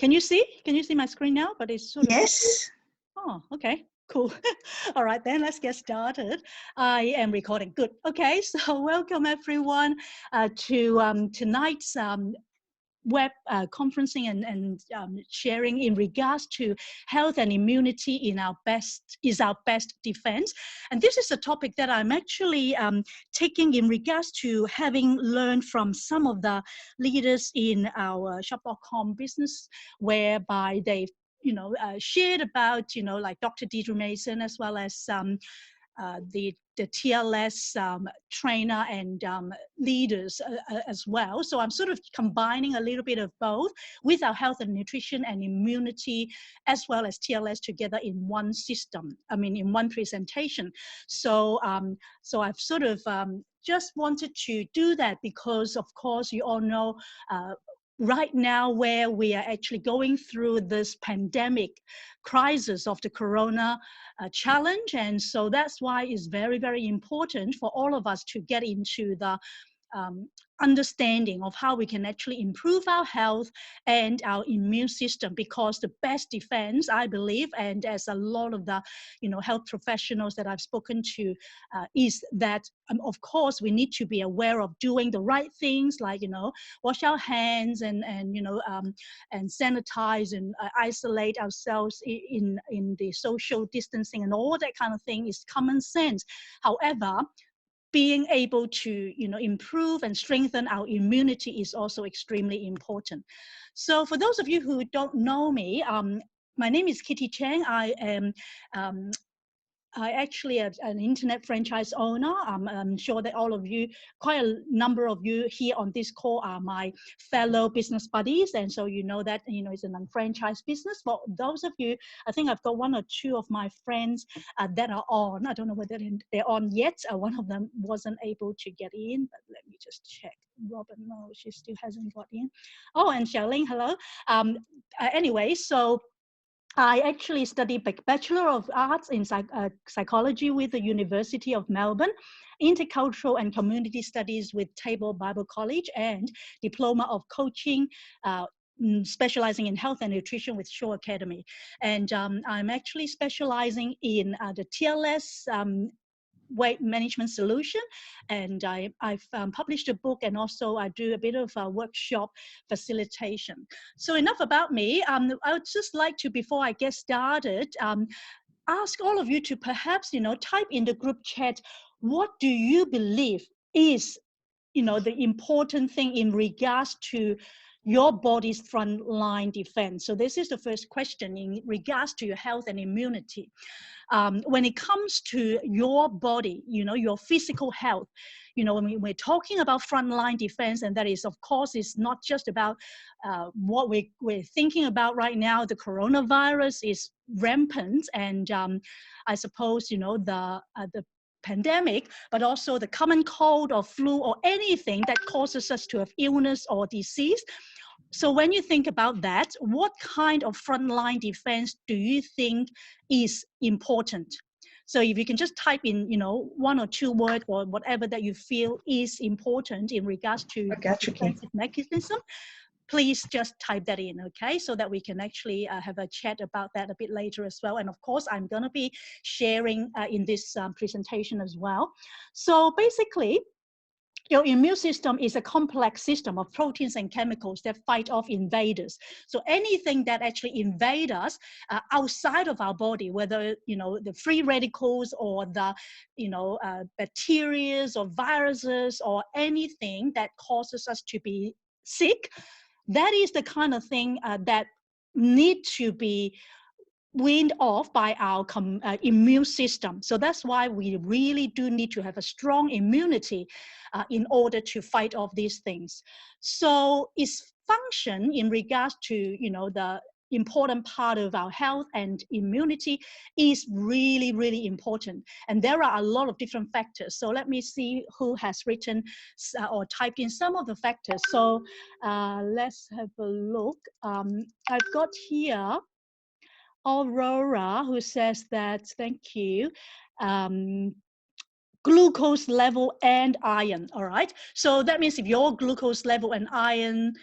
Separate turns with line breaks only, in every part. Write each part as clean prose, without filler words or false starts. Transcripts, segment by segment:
Can you see? Can you see my screen now? But it's sort of...
Yes.
Oh, okay, cool. All right, then let's get started. I am recording. Good. Okay, so welcome everyone to tonight's web conferencing and sharing in regards to health and immunity in our best defense. And this is a topic that I'm actually taking in regards to having learned from some of the leaders in our shop.com business, whereby they've shared about, like Dr. Deidre Mason, as well as the TLS trainer and leaders as well. So I'm sort of combining a little bit of both with our health and nutrition and immunity, as well as TLS together in one system, in one presentation. So, so I've sort of just wanted to do that because, of course, you all know right now where we are actually going through this pandemic crisis of the corona challenge. And so that's why it's very, very important for all of us to get into the understanding of how we can actually improve our health and our immune system, because the best defense, I believe, and as a lot of the health professionals that I've spoken to, is that of course we need to be aware of doing the right things, like wash our hands and sanitize and isolate ourselves in the social distancing, and all that kind of thing is common sense. However, being able to improve and strengthen our immunity is also extremely important. So for those of you who don't know me, my name is Kitty Cheng. I am actually an internet franchise owner. I'm sure that all of you, quite a number of you here on this call, are my fellow business buddies, and so you know that it's an unfranchised business. For those of you, I think I've got one or two of my friends that are on. I don't know whether they're on yet. One of them wasn't able to get in, but let me just check. Robin, no, she still hasn't got in. Oh, and Charlene, hello. Anyway, so I actually studied Bachelor of Arts in Psychology with the University of Melbourne, Intercultural and Community Studies with Tabor Bible College, and Diploma of Coaching, specializing in health and nutrition with Shaw Academy. And I'm actually specializing in the TLS weight management solution, and I've published a book, and also I do a bit of workshop facilitation. So enough about me. I would just like to, before I get started, ask all of you to perhaps type in the group chat, what do you believe is the important thing in regards to your body's frontline defense. So this is the first question in regards to your health and immunity. When it comes to your body, your physical health, when we're talking about frontline defense, and that is, of course, is not just about what we're thinking about right now. The coronavirus is rampant, and I suppose, the pandemic, but also the common cold or flu or anything that causes us to have illness or disease. So when you think about that, what kind of frontline defense do you think is important? So if you can just type in, one or two words or whatever that you feel is important in regards to defensive mechanism, please just type that in, okay? So that we can actually have a chat about that a bit later as well. And of course, I'm gonna be sharing in this presentation as well. So basically, your immune system is a complex system of proteins and chemicals that fight off invaders. So anything that actually invades us outside of our body, whether the free radicals or the bacteria or viruses or anything that causes us to be sick, that is the kind of thing that need to be weaned off by our immune system. So that's why we really do need to have a strong immunity in order to fight off these things. So its function in regards to the important part of our health and immunity is really, really important. And there are a lot of different factors. So let me see who has written or typed in some of the factors. So let's have a look. I've got here Aurora, who says that, thank you, glucose level and iron, all right? So that means if your glucose level and iron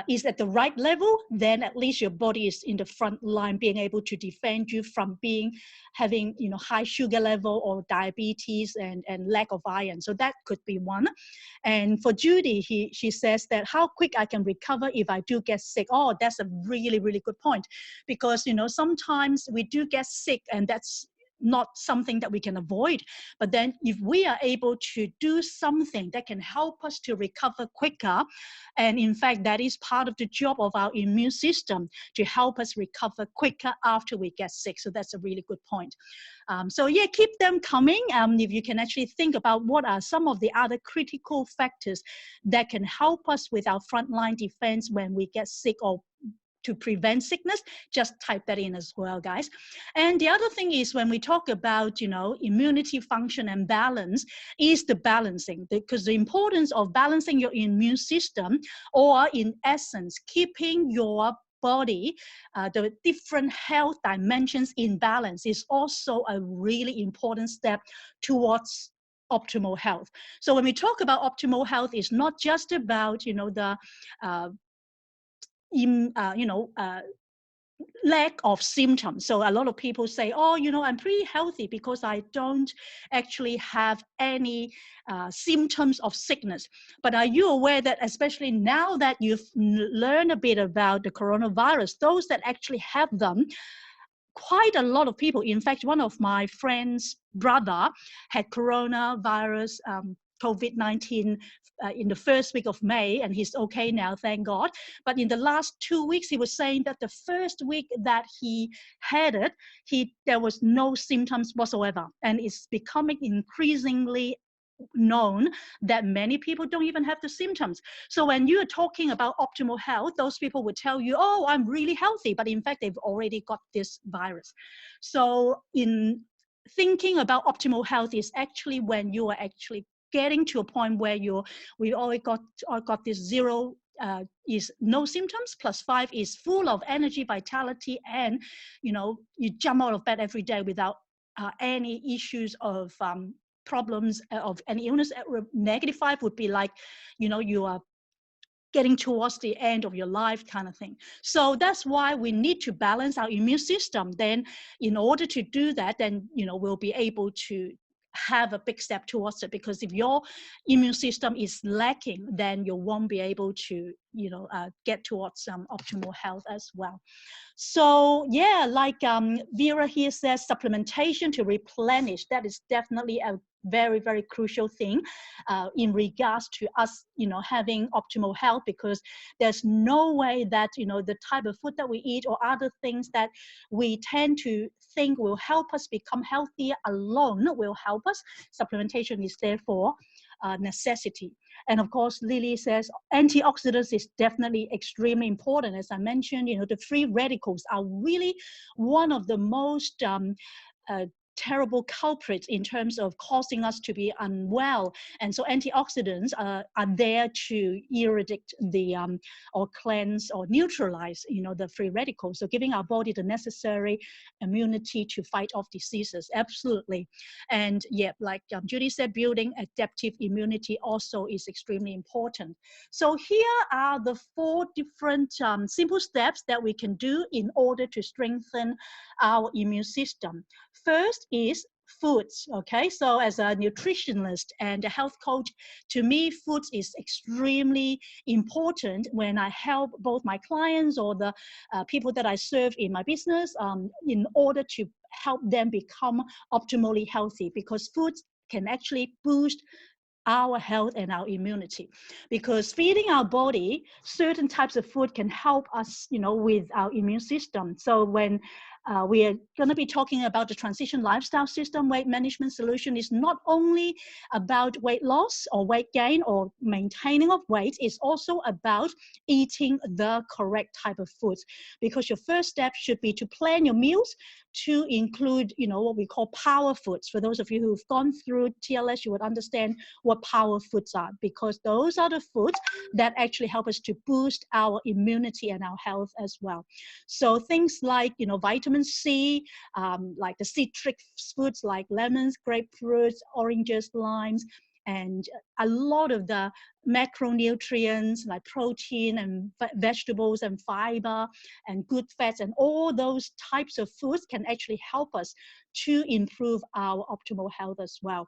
is at the right level, then at least your body is in the front line, being able to defend you from having high sugar level or diabetes and lack of iron. So that could be one. And for Judy, she says that how quick I can recover if I do get sick. Oh, that's a really, really good point, because sometimes we do get sick, and that's not something that we can avoid. But then if we are able to do something that can help us to recover quicker, and in fact that is part of the job of our immune system, to help us recover quicker after we get sick. So that's a really good point. So yeah, keep them coming. If you can actually think about what are some of the other critical factors that can help us with our frontline defense when we get sick, or to prevent sickness, just type that in as well, guys. And the other thing is, when we talk about immunity function and balance, is the balancing, because the importance of balancing your immune system, or in essence keeping your body, the different health dimensions in balance, is also a really important step towards optimal health. So when we talk about optimal health, it's not just about lack of symptoms. So a lot of people say, oh, I'm pretty healthy because I don't actually have any symptoms of sickness. But are you aware that, especially now that you've learned a bit about the coronavirus, those that actually have them, quite a lot of people, in fact, one of my friend's brother had coronavirus, COVID-19 in the first week of May, and he's okay now, thank God. But in the last 2 weeks, he was saying that the first week that he had it, there was no symptoms whatsoever. And it's becoming increasingly known that many people don't even have the symptoms. So when you're talking about optimal health, those people would tell you, oh, I'm really healthy, but in fact, they've already got this virus. So in thinking about optimal health is actually when you are actually getting to a point where we already got this 0 is no symptoms, +5 is full of energy, vitality, and you jump out of bed every day without any issues of problems of any illness. -5 would be like you are getting towards the end of your life kind of thing. So that's why we need to balance our immune system. Then in order to do that, then we'll be able to have a big step towards it, because if your immune system is lacking, then you won't be able to get towards optimal health as well. So yeah, like Vera here says, supplementation to replenish, that is definitely a very, very crucial thing in regards to us, having optimal health, because there's no way that, the type of food that we eat or other things that we tend to think will help us become healthier alone will help us. Supplementation is therefore a necessity. And of course, Lily says antioxidants is definitely extremely important. As I mentioned, the free radicals are really one of the most terrible culprits in terms of causing us to be unwell. And so antioxidants are there to eradicate the or cleanse or neutralize the free radicals, so giving our body the necessary immunity to fight off diseases. Absolutely. And yeah, like Judy said, building adaptive immunity also is extremely important. So here are the 4 different simple steps that we can do in order to strengthen our immune system. First is foods. Okay, so as a nutritionist and a health coach, to me, foods is extremely important when I help both my clients or the people that I serve in my business in order to help them become optimally healthy, because foods can actually boost our health and our immunity, because feeding our body certain types of food can help us with our immune system. So when we are going to be talking about the transition lifestyle system weight management solution, is not only about weight loss or weight gain or maintaining of weight, it's also about eating the correct type of foods, because your first step should be to plan your meals to include what we call power foods. For those of you who've gone through TLS, you would understand what power foods are, because those are the foods that actually help us to boost our immunity and our health as well. So things like vitamin C, like the citric foods like lemons, grapefruits, oranges, limes, and a lot of the macronutrients like protein and vegetables and fiber and good fats and all those types of foods can actually help us to improve our optimal health as well.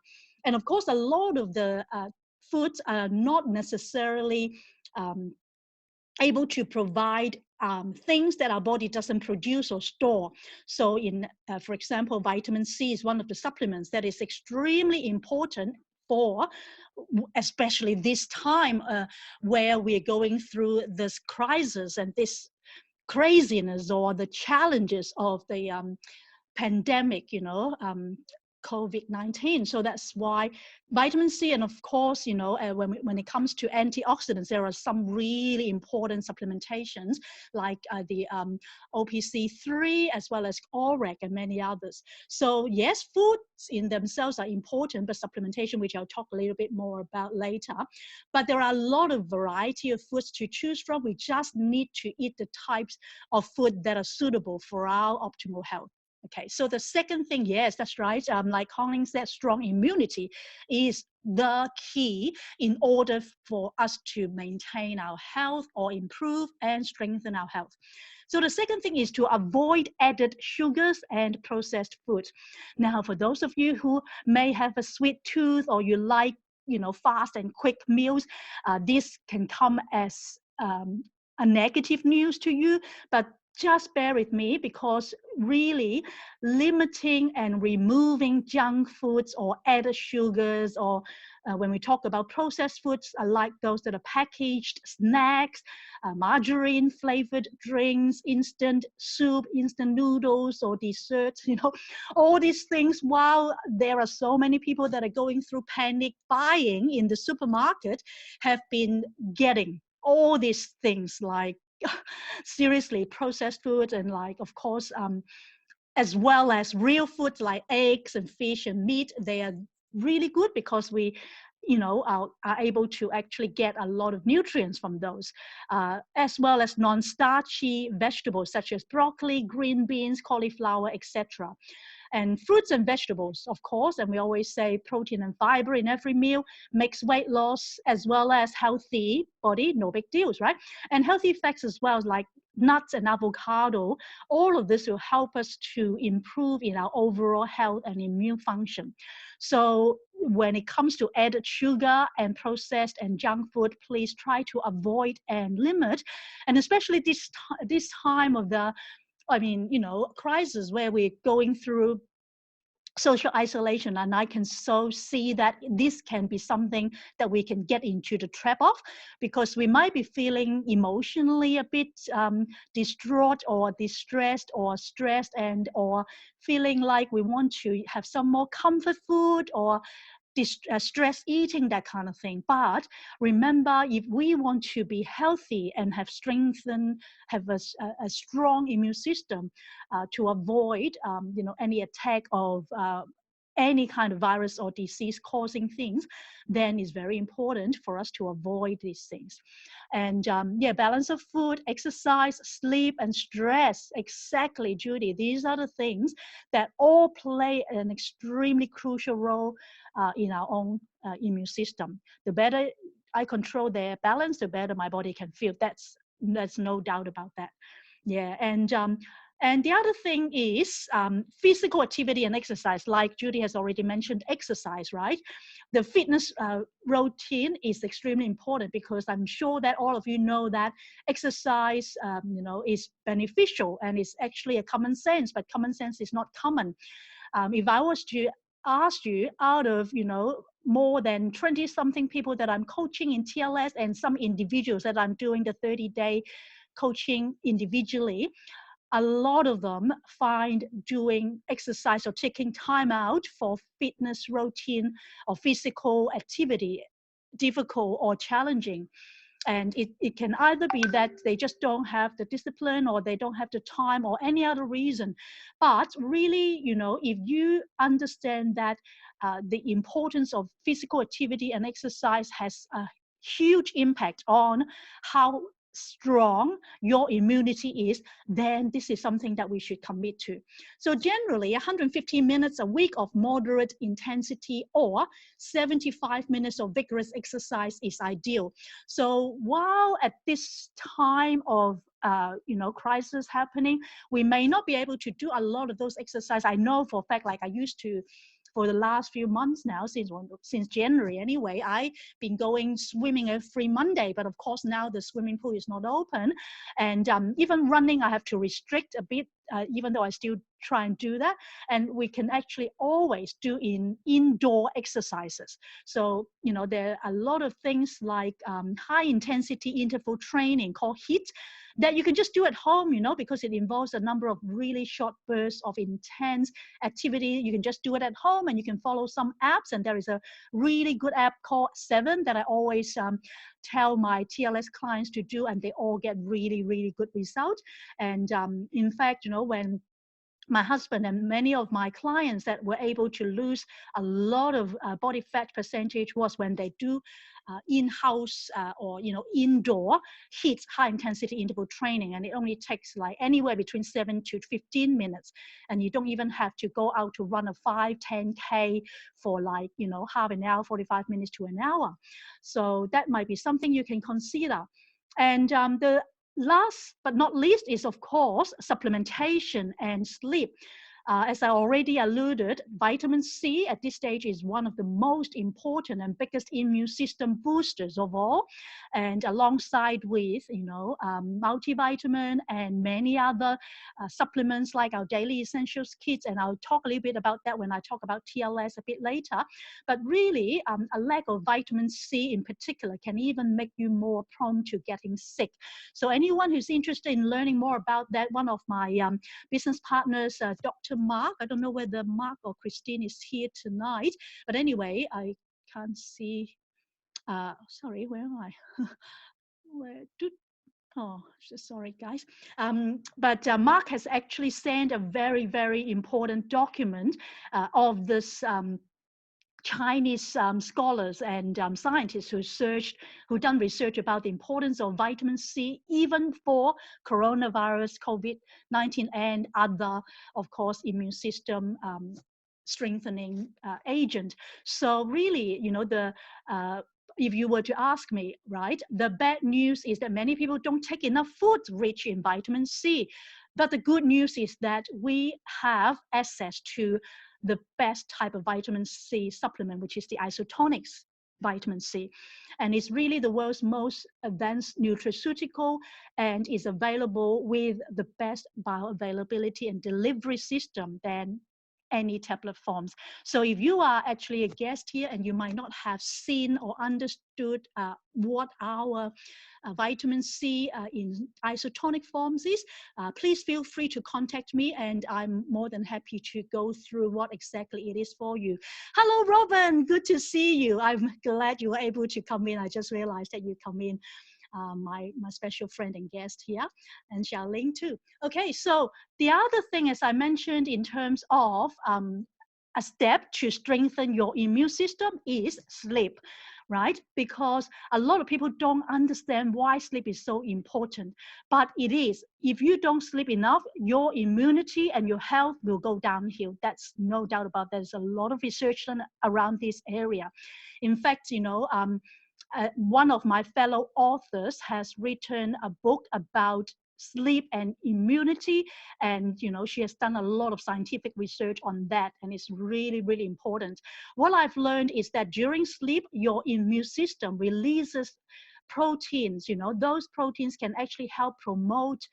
And of course, a lot of the foods are not necessarily able to provide things that our body doesn't produce or store. So for example, vitamin C is one of the supplements that is extremely important for, especially this time where we're going through this crisis and this craziness or the challenges of the pandemic, COVID-19. So that's why vitamin C, and of course, when it comes to antioxidants, there are some really important supplementations like the OPC3 as well as ORAC and many others. So yes, foods in themselves are important, but supplementation, which I'll talk a little bit more about later. But there are a lot of variety of foods to choose from. We just need to eat the types of food that are suitable for our optimal health. Okay, so the second thing, yes, that's right. Like Colin said, strong immunity is the key in order for us to maintain our health or improve and strengthen our health. So the second thing is to avoid added sugars and processed foods. Now, for those of you who may have a sweet tooth or you like, fast and quick meals, this can come as a negative news to you, but just bear with me, because really limiting and removing junk foods or added sugars, or when we talk about processed foods, like those that are packaged snacks, margarine flavored drinks, instant soup, instant noodles, or desserts, all these things. While there are so many people that are going through panic buying in the supermarket, have been getting all these things like seriously processed foods, and like, of course, as well as real foods like eggs and fish and meat. They are really good because we are able to actually get a lot of nutrients from those, as well as non-starchy vegetables such as broccoli, green beans, cauliflower, etc. And fruits and vegetables, of course, and we always say protein and fiber in every meal makes weight loss as well as healthy body, no big deals, right? And healthy fats as well, like nuts and avocado, all of this will help us to improve in our overall health and immune function. So when it comes to added sugar and processed and junk food, please try to avoid and limit. And especially this time of the crisis where we're going through social isolation, and I can so see that this can be something that we can get into the trap of, because we might be feeling emotionally a bit distraught or distressed or stressed, and or feeling like we want to have some more comfort food or stress eating, that kind of thing. But remember, if we want to be healthy and have a strong immune system to avoid any attack of any kind of virus or disease causing things, then it's very important for us to avoid these things. And balance of food, exercise, sleep, and stress. Exactly, Judy. These are the things that all play an extremely crucial role in our own immune system. The better I control their balance, the better my body can feel. That's no doubt about that. Yeah, and the other thing is physical activity and exercise. Like Judy has already mentioned, exercise, right? The fitness routine is extremely important, because I'm sure that all of you know that exercise, is beneficial and is actually a common sense, but common sense is not common. If I was to ask you, out of more than 20-something people that I'm coaching in TLS and some individuals that I'm doing the 30-day coaching individually, a lot of them find doing exercise or taking time out for fitness routine or physical activity difficult or challenging. And it can either be that they just don't have the discipline, or they don't have the time, or any other reason. But really, if you understand that the importance of physical activity and exercise has a huge impact on how strong your immunity is, then this is something that we should commit to. So generally 115 minutes a week of moderate intensity or 75 minutes of vigorous exercise is ideal. So while at this time of crisis happening, we may not be able to do a lot of those exercises. I know for a fact, like I used to, for the last few months now, since January anyway, I've been going swimming every Monday, but of course now the swimming pool is not open. And even running, I have to restrict a bit, even though I still try and do that. And we can actually always do indoor exercises. So, there are a lot of things like high intensity interval training called HIIT that you can just do at home, because it involves a number of really short bursts of intense activity. You can just do it at home, and you can follow some apps. And there is a really good app called 7 that I always tell my TLS clients to do, and they all get really, really good results. And in fact, when my husband and many of my clients that were able to lose a lot of body fat percentage was when they do in-house or indoor HIIT, high intensity interval training, and it only takes like anywhere between 7 to 15 minutes, and you don't even have to go out to run a 5-10K for like half an hour, 45 minutes to an hour. So that might be something you can consider. And the last but not least is, of course, supplementation and sleep. As I already alluded, vitamin C at this stage is one of the most important and biggest immune system boosters of all. And alongside with, multivitamin and many other supplements like our daily essentials kits. And I'll talk a little bit about that when I talk about TLS a bit later. But really, a lack of vitamin C in particular can even make you more prone to getting sick. So anyone who's interested in learning more about that, one of my business partners, Dr. Mark, I don't know whether Mark or Christine is here tonight, but anyway, I can't see, sorry, where am I? Oh, sorry guys. But Mark has actually sent a very, very important document of this Chinese scholars and scientists who done research about the importance of vitamin C, even for coronavirus, COVID-19, and other, of course, immune system strengthening agent. So really, if you were to ask me, right, the bad news is that many people don't take enough foods rich in vitamin C. But the good news is that we have access to the best type of vitamin C supplement, which is the isotonics vitamin C. And it's really the world's most advanced nutraceutical and is available with the best bioavailability and delivery system than any tablet forms. So if you are actually a guest here and you might not have seen or understood what our vitamin C in isotonic forms is, please feel free to contact me, and I'm more than happy to go through what exactly it is for you. Hello, Robin, good to see you. I'm glad you were able to come in. I just realized that you come in. My special friend and guest here, and Xiaoling too. Okay, so the other thing, as I mentioned, in terms of a step to strengthen your immune system is sleep, right? Because a lot of people don't understand why sleep is so important, but it is. If you don't sleep enough, your immunity and your health will go downhill. That's no doubt about that. There's a lot of research done around this area. In fact, one of my fellow authors has written a book about sleep and immunity, and she has done a lot of scientific research on that, and it's really, really important. What I've learned is that during sleep, your immune system releases proteins. Those proteins can actually help promote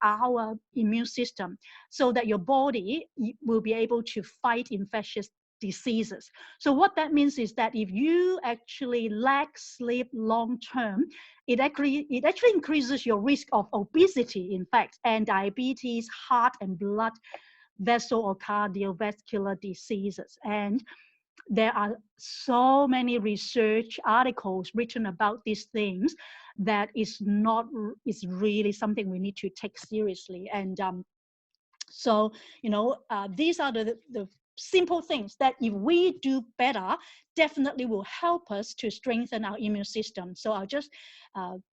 our immune system so that your body will be able to fight infectious diseases. So what that means is that if you actually lack sleep long term, it actually increases your risk of obesity, in fact, and diabetes, heart and blood vessel or cardiovascular diseases. And there are so many research articles written about these things that is really something we need to take seriously. And so these are the simple things that if we do better, definitely will help us to strengthen our immune system. So I'll just,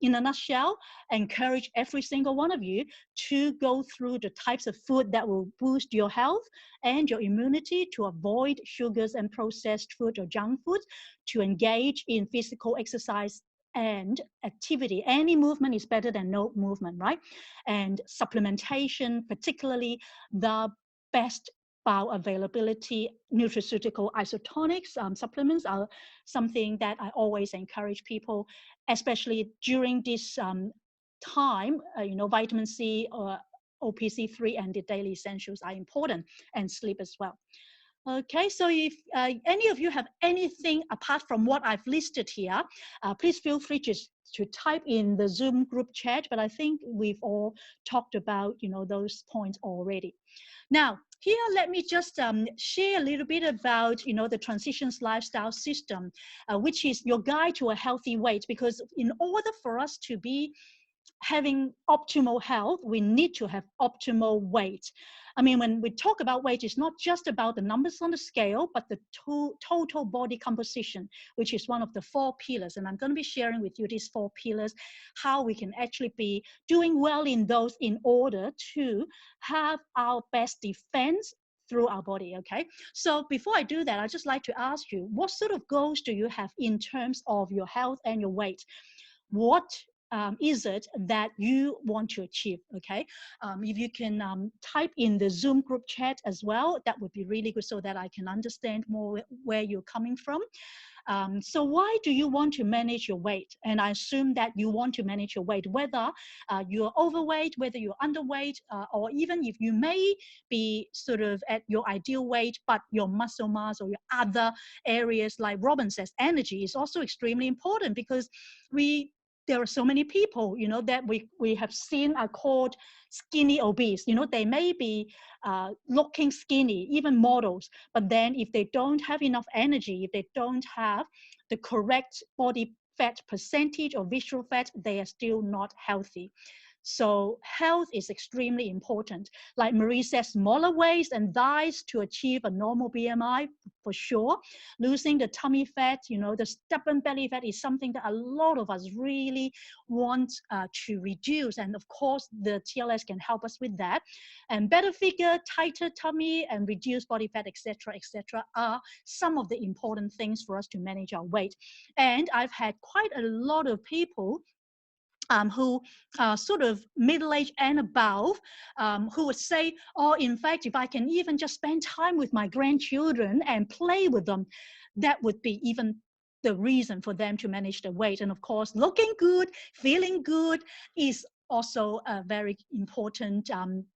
in a nutshell, encourage every single one of you to go through the types of food that will boost your health and your immunity, to avoid sugars and processed food or junk food, to engage in physical exercise and activity. Any movement is better than no movement, right? And supplementation, particularly the best bioavailability nutraceutical isotonics supplements, are something that I always encourage people, especially during this time. Vitamin C or OPC3 and the daily essentials are important, and sleep as well. Okay, so if any of you have anything apart from what I've listed here, please feel free to type in the Zoom group chat, but I think we've all talked about, those points already. Now, here, let me just share a little bit about, the Transitions Lifestyle System, which is your guide to a healthy weight, because in order for us to be having optimal health, we need to have optimal weight. I mean, when we talk about weight, it's not just about the numbers on the scale, but the total body composition, which is one of the 4 pillars. And I'm going to be sharing with you these 4 pillars, how we can actually be doing well in those in order to have our best defense through our body. Okay, so before I do that, I'd just like to ask you, what sort of goals do you have in terms of your health and your weight? What is it that you want to achieve? Okay, if you can type in the Zoom group chat as well, that would be really good, so that I can understand more where you're coming from. So why do you want to manage your weight? And I assume that you want to manage your weight, whether you're overweight, whether you're underweight, or even if you may be sort of at your ideal weight, but your muscle mass or your other areas, like Robin says, energy is also extremely important, because there are so many people, that we have seen are called skinny obese. They may be looking skinny, even models, but then if they don't have enough energy, if they don't have the correct body fat percentage or visceral fat, they are still not healthy. So health is extremely important. Like Marie says, smaller waist and thighs to achieve a normal BMI, for sure. Losing the tummy fat, the stubborn belly fat, is something that a lot of us really want to reduce. And of course, the TLS can help us with that. And better figure, tighter tummy, and reduced body fat, etc., are some of the important things for us to manage our weight. And I've had quite a lot of people who are sort of middle-aged and above, who would say, oh, in fact, if I can even just spend time with my grandchildren and play with them, that would be even the reason for them to manage their weight. And of course, looking good, feeling good is also a very important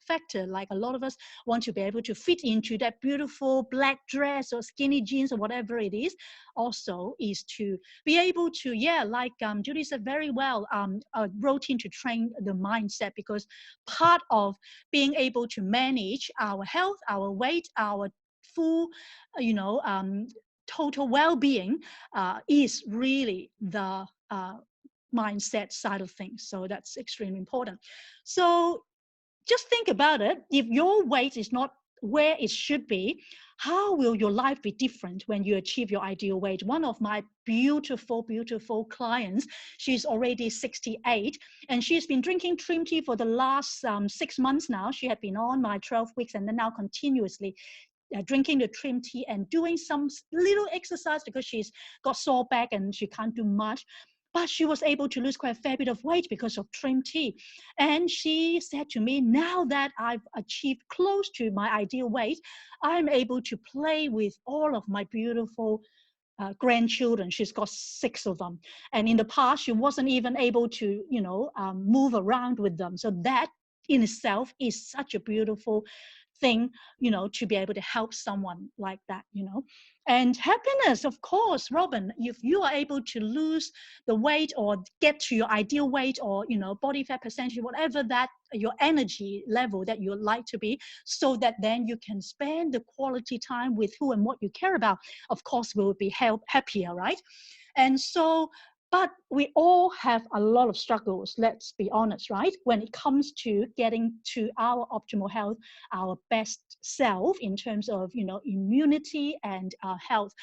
factor. Like a lot of us want to be able to fit into that beautiful black dress or skinny jeans or whatever it is. Also is to be able to, like Judy said very well, a routine to train the mindset, because part of being able to manage our health, our weight, our full, total well-being is really the mindset side of things. So that's extremely important. So just think about it. If your weight is not where it should be, how will your life be different when you achieve your ideal weight? One of my beautiful, beautiful clients, she's already 68, and she's been drinking trim tea for the last 6 months now. She had been on my 12 weeks and then now continuously drinking the trim tea and doing some little exercise, because she's got sore back and she can't do much. But she was able to lose quite a fair bit of weight because of trim tea. And she said to me, now that I've achieved close to my ideal weight, I'm able to play with all of my beautiful grandchildren. She's got 6 of them. And in the past, she wasn't even able to, move around with them. So that in itself is such a beautiful thing, to be able to help someone like that, And happiness, of course, Robin, if you are able to lose the weight or get to your ideal weight, or, body fat percentage, whatever that your energy level that you would like to be, so that then you can spend the quality time with who and what you care about, of course, we will be happier, right? And so, But we all have a lot of struggles, let's be honest, right? When it comes to getting to our optimal health, our best self in terms of, immunity and health.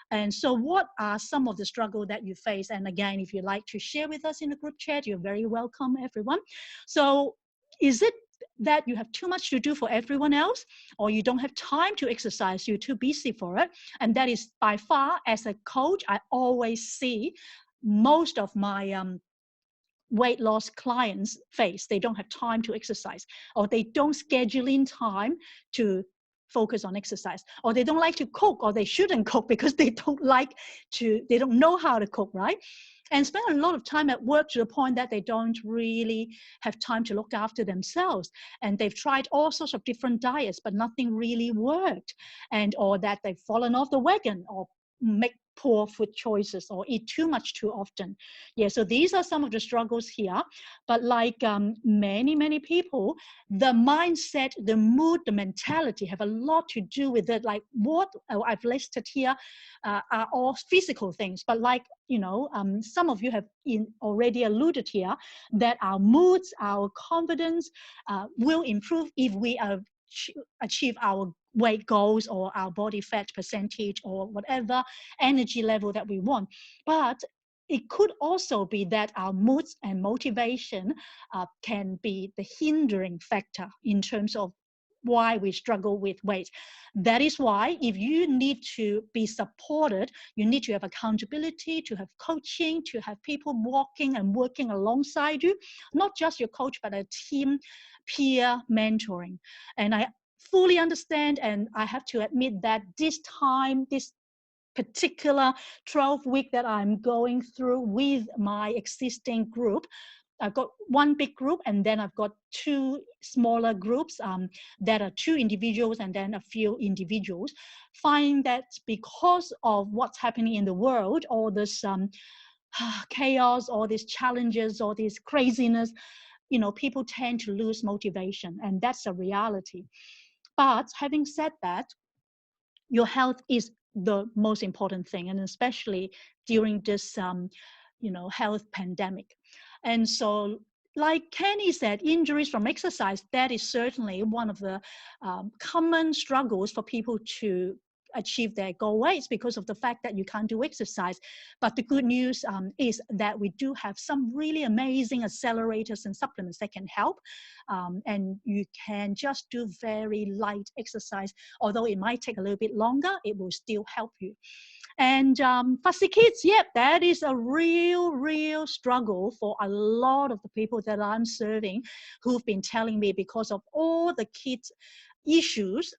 And so what are some of the struggles that you face? And again, if you'd like to share with us in the group chat, you're very welcome, everyone. So is it that you have too much to do for everyone else, or you don't have time to exercise, you're too busy for it? And that is by far, as a coach, I always see most of my weight loss clients face. They don't have time to exercise, or they don't schedule in time to focus on exercise, or they don't like to cook, or they shouldn't cook because they don't know how to cook, right? And spend a lot of time at work to the point that they don't really have time to look after themselves. And they've tried all sorts of different diets, but nothing really worked. Or that they've fallen off the wagon, or make poor food choices, or eat too much too often. Yeah, so these are some of the struggles here. But like many people, the mindset, the mood, the mentality have a lot to do with it. Like what I've listed here are all physical things. But like, some of you have already alluded here that our moods, our confidence will improve if we achieve our weight goals, or our body fat percentage, or whatever energy level that we want. But it could also be that our moods and motivation can be the hindering factor in terms of why we struggle with weight. That is why if you need to be supported, you need to have accountability, to have coaching, to have people walking and working alongside you, not just your coach, but a team peer mentoring. And I fully understand, and I have to admit that this particular 12-week that I'm going through with my existing group, I've got one big group, and then I've got two smaller groups that are 2 individuals and then a few individuals. Find that because of what's happening in the world, all this chaos, all these challenges, all this craziness, people tend to lose motivation, and that's a reality. But having said that, your health is the most important thing, and especially during this, health pandemic. And so, like Kenny said, injuries from exercise, that is certainly one of the common struggles for people to achieve their goal weights, because of the fact that you can't do exercise. But the good news is that we do have some really amazing accelerators and supplements that can help. And you can just do very light exercise. Although it might take a little bit longer, it will still help you. And fussy kids, yep, that is a real struggle for a lot of the people that I'm serving, who've been telling me, because of all the kids' issues,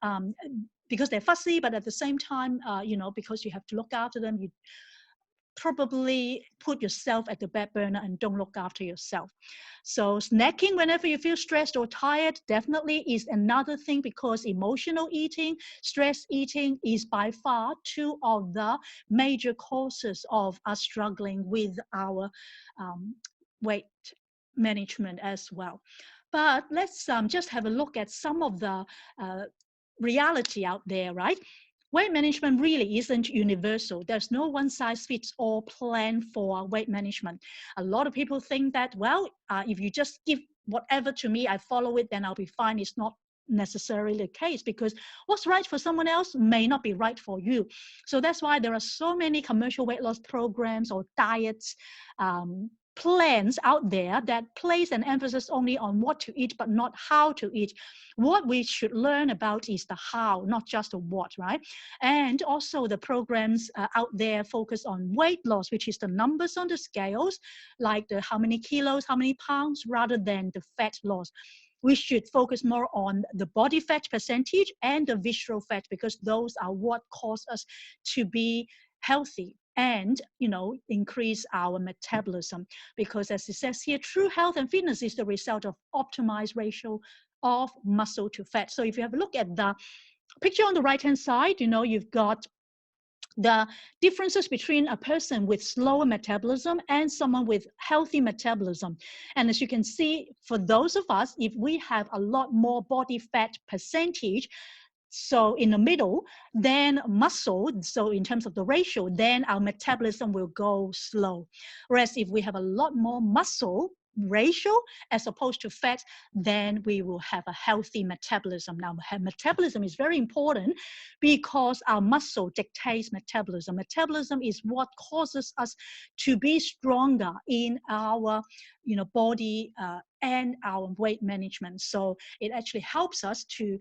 because they're fussy, but at the same time, because you have to look after them, you probably put yourself at the back burner and don't look after yourself. So snacking whenever you feel stressed or tired definitely is another thing, because emotional eating, stress eating is by far 2 of the major causes of us struggling with our weight management as well. But let's just have a look at some of the reality out there, right? Weight management really isn't universal. There's no one-size-fits-all plan for weight management. A lot of people think that, well, if you just give whatever to me, I follow it, then I'll be fine. It's not necessarily the case, because what's right for someone else may not be right for you. So that's why there are so many commercial weight loss programs or diets, plans out there that place an emphasis only on what to eat, but not how to eat. What we should learn about is the how, not just the what, right? And also the programs out there focus on weight loss, which is the numbers on the scales, like the how many kilos, how many pounds, rather than the fat loss. We should focus more on the body fat percentage and the visceral fat, because those are what cause us to be healthy and increase our metabolism. Because as it says here, true health and fitness is the result of optimized ratio of muscle to fat. So if you have a look at the picture on the right hand side, you've got the differences between a person with slower metabolism and someone with healthy metabolism. And as you can see, for those of us, if we have a lot more body fat percentage, so in the middle, then muscle, so in terms of the ratio, then our metabolism will go slow. Whereas if we have a lot more muscle ratio as opposed to fat, then we will have a healthy metabolism. Now, metabolism is very important because our muscle dictates metabolism. Metabolism is what causes us to be stronger in our body and our weight management. So it actually helps us to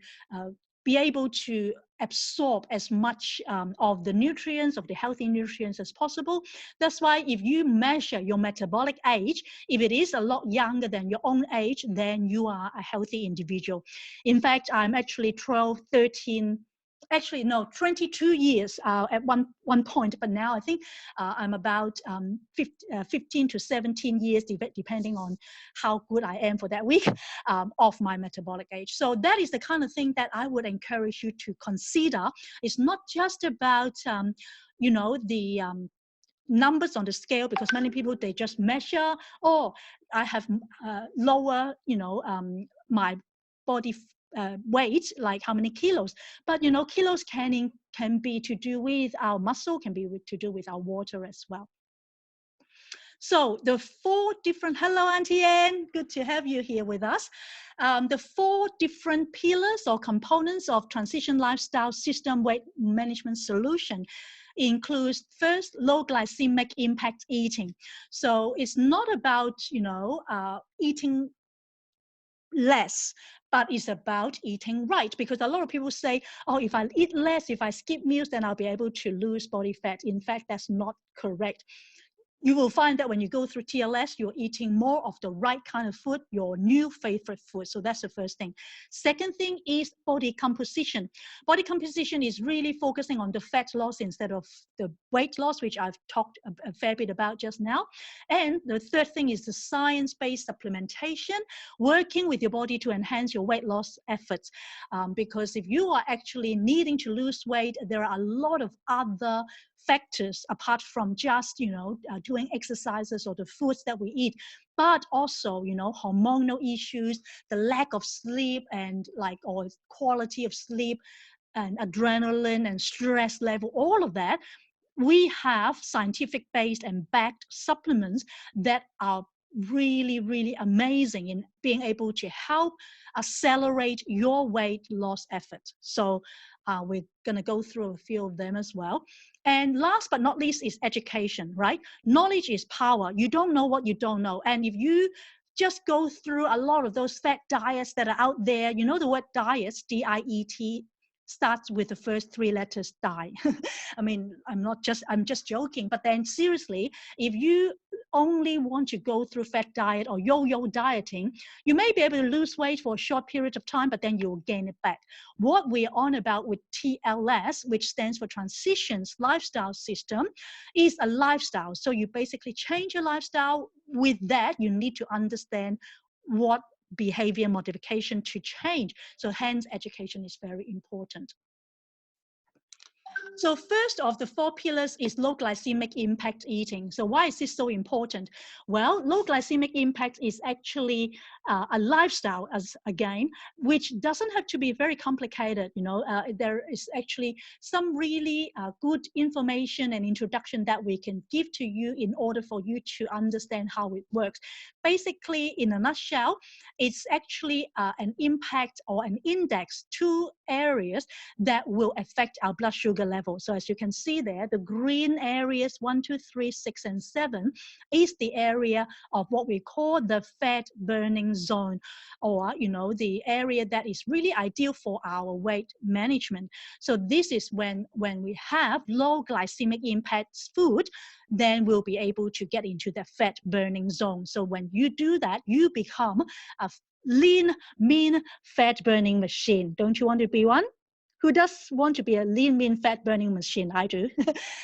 be able to absorb as much of the nutrients, of the healthy nutrients as possible. That's why if you measure your metabolic age, if it is a lot younger than your own age, then you are a healthy individual. In fact, I'm actually 12, 13, actually no, 22 years at one point, but now I think I'm about 15 to 17 years, depending on how good I am for that week, of my metabolic age. So that is the kind of thing that I would encourage you to consider. It's not just about the numbers on the scale, because many people, they just measure, oh, I have lower my body weight, like how many kilos, but kilos can be to do with our muscle, can be to do with our water as well. So the 4 different, hello Auntie Anne, good to have you here with us. The 4 different pillars or components of transition lifestyle system weight management solution includes, first, low glycemic impact eating. So it's not about eating less, but it's about eating right, because a lot of people say, oh, if I eat less, if I skip meals, then I'll be able to lose body fat. In fact, that's not correct. You will find that when you go through TLS, you're eating more of the right kind of food, your new favorite food. So that's the first thing. Second thing is body composition. Body composition is really focusing on the fat loss instead of the weight loss, which I've talked a fair bit about just now. And the third thing is the science-based supplementation, working with your body to enhance your weight loss efforts. Because if you are actually needing to lose weight, there are a lot of other factors apart from just doing exercises or the foods that we eat, but also hormonal issues, the lack of sleep, and or quality of sleep, and adrenaline and stress level, all of that. We have scientific based and backed supplements that are really, really amazing in being able to help accelerate your weight loss efforts. So we're going to go through a few of them as well. And last but not least is education, right? Knowledge is power. You don't know what you don't know. And if you just go through a lot of those fat diets that are out there, the word diets, D-I-E-T, starts with the first 3 letters, die. I mean, I'm just joking, but then seriously, if you only want to go through fat diet or yo-yo dieting, you may be able to lose weight for a short period of time, but then you'll gain it back. What we're on about with TLS, which stands for Transitions Lifestyle System, is a lifestyle. So you basically change your lifestyle. With that, you need to understand what behavior modification to change. So hence, education is very important. So first of the 4 pillars is low glycemic impact eating. So why is this so important? Well, low glycemic impact is actually a lifestyle, again, which doesn't have to be very complicated. There is actually some really good information and introduction that we can give to you in order for you to understand how it works. Basically, in a nutshell, it's actually an impact or an index to areas that will affect our blood sugar level. So as you can see there, the green areas 1, 2, 3, 6, and 7 is the area of what we call the fat burning zone, or the area that is really ideal for our weight management. So this is when we have low glycemic impact food, then we'll be able to get into the fat burning zone. So when you do that, you become a lean, mean, fat burning machine. Don't you want to be one? Who does want to be a lean, mean, fat burning machine? I do.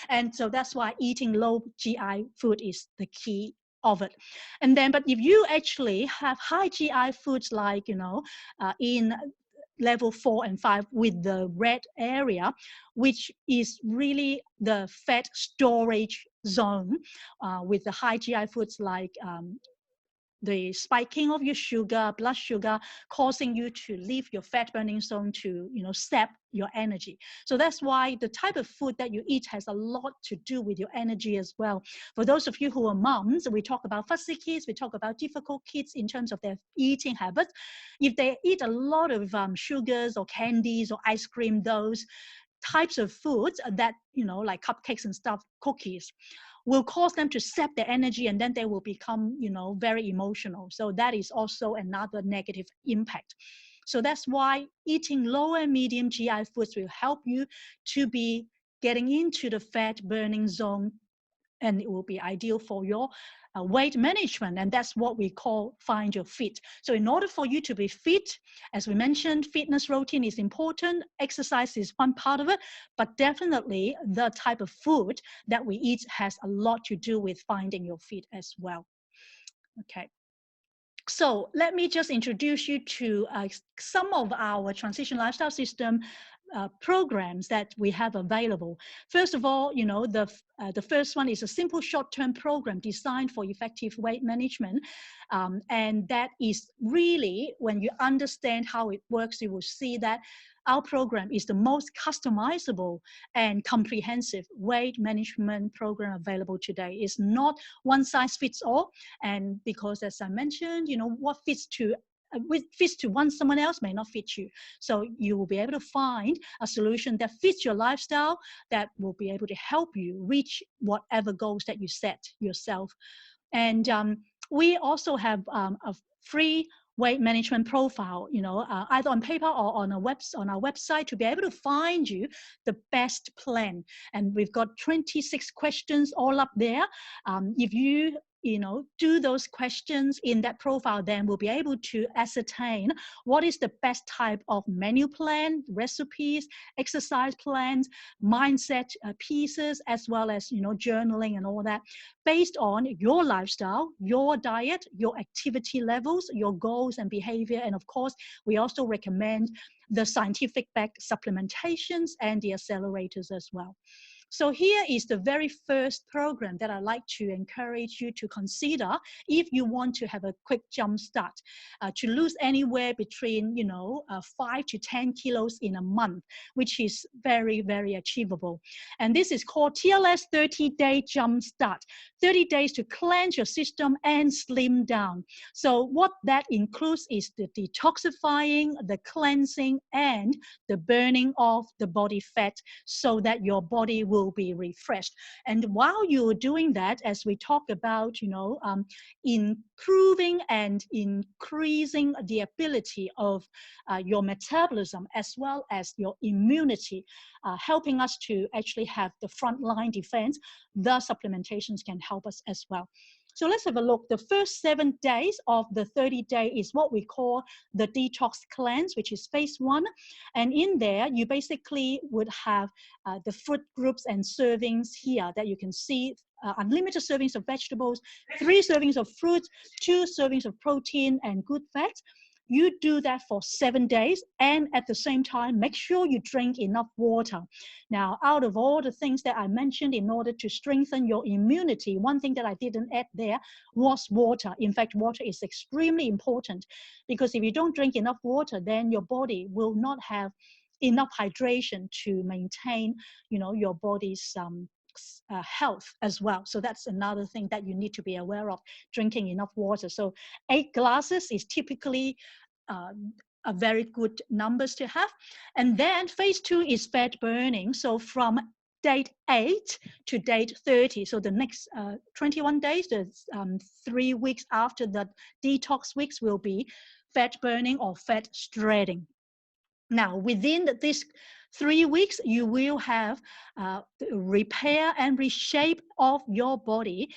And so that's why eating low GI food is the key of it. And then, but if you actually have high GI foods, like, in level 4 and 5 with the red area, which is really the fat storage zone, with the high GI foods like the spiking of your sugar, blood sugar, causing you to leave your fat burning zone to, sap your energy. So that's why the type of food that you eat has a lot to do with your energy as well. For those of you who are moms, we talk about fussy kids, we talk about difficult kids in terms of their eating habits. If they eat a lot of sugars or candies or ice cream, those types of foods that, like cupcakes and stuff, cookies, will cause them to sap their energy, and then they will become, very emotional. So that is also another negative impact. So that's why eating low and medium GI foods will help you to be getting into the fat burning zone, and it will be ideal for your weight management. And that's what we call find your fit. So in order for you to be fit, as we mentioned, fitness routine is important. Exercise is one part of it, but definitely the type of food that we eat has a lot to do with finding your fit as well. Okay. So let me just introduce you to some of our transition lifestyle system programs that we have available. First of all, the first one is a simple short-term program designed for effective weight management. And that is really, when you understand how it works, you will see that our program is the most customizable and comprehensive weight management program available today. It's not one size fits all. And because, as I mentioned, what fits to someone else may not fit you. So you will be able to find a solution that fits your lifestyle, that will be able to help you reach whatever goals that you set yourself. And we also have a free weight management profile, either on paper or on our website, to be able to find you the best plan. And we've got 26 questions all up there. If you do those questions in that profile, then we'll be able to ascertain what is the best type of menu plan, recipes, exercise plans, mindset pieces, as well as, journaling and all that, based on your lifestyle, your diet, your activity levels, your goals and behavior. And of course, we also recommend the scientific backed supplementations and the accelerators as well. So here is the very first program that I'd like to encourage you to consider if you want to have a quick jump start to lose anywhere between 5 to 10 kilos in a month, which is very, very achievable. And this is called TLS 30-day jump start. 30 days to cleanse your system and slim down. So what that includes is the detoxifying, the cleansing, and the burning of the body fat, so that your body will be refreshed. And while you're doing that, as we talk about, improving and increasing the ability of your metabolism as well as your immunity, helping us to actually have the frontline defense, the supplementations can help us as well. So let's have a look. The first 7 days of the 30-day is what we call the detox cleanse, which is phase 1. And in there, you basically would have the fruit groups and servings here that you can see. Unlimited servings of vegetables, 3 servings of fruits, 2 servings of protein and good fats. You do that for 7 days, and at the same time, make sure you drink enough water. Now, out of all the things that I mentioned in order to strengthen your immunity, one thing that I didn't add there was water. In fact, water is extremely important, because if you don't drink enough water, then your body will not have enough hydration to maintain, your body's health as well. So that's another thing that you need to be aware of, drinking enough water. So 8 glasses is typically a very good numbers to have. And then phase 2 is fat burning. So from date 8 to date 30, so the next 21 days, the 3 weeks after the detox weeks, will be fat burning or fat shredding. Now, within this 3 weeks, you will have the repair and reshape of your body,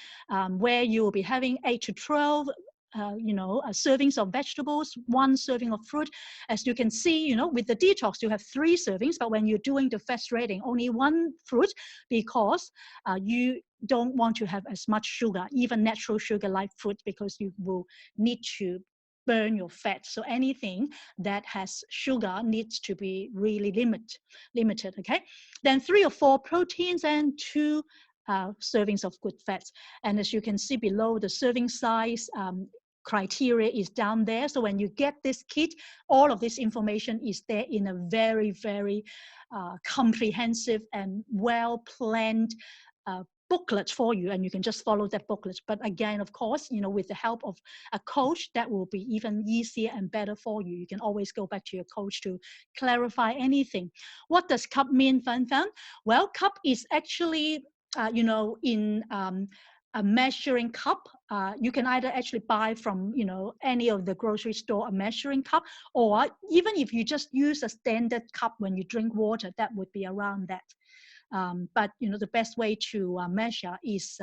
where you will be having 8 to 12 servings of vegetables, 1 serving of fruit. As you can see, with the detox, you have 3 servings, but when you're doing the fat shredding, only 1 fruit, because you don't want to have as much sugar, even natural sugar like fruit, because you will need to burn your fat. So anything that has sugar needs to be really limited, okay? Then 3 or 4 proteins and 2 servings of good fats. And as you can see below, the serving size criteria is down there. So when you get this kit, all of this information is there in a very, very comprehensive and well-planned booklet for you, and you can just follow that booklet. But again, of course, you know, with the help of a coach, that will be even easier and better for you. You can always go back to your coach to clarify anything. What does cup mean, Fan Fan? Well, cup is actually, you know, in a measuring cup. You can either actually buy from, you know, any of the grocery store a measuring cup, or even if you just use a standard cup when you drink water, that would be around that. But you know, the best way to measure is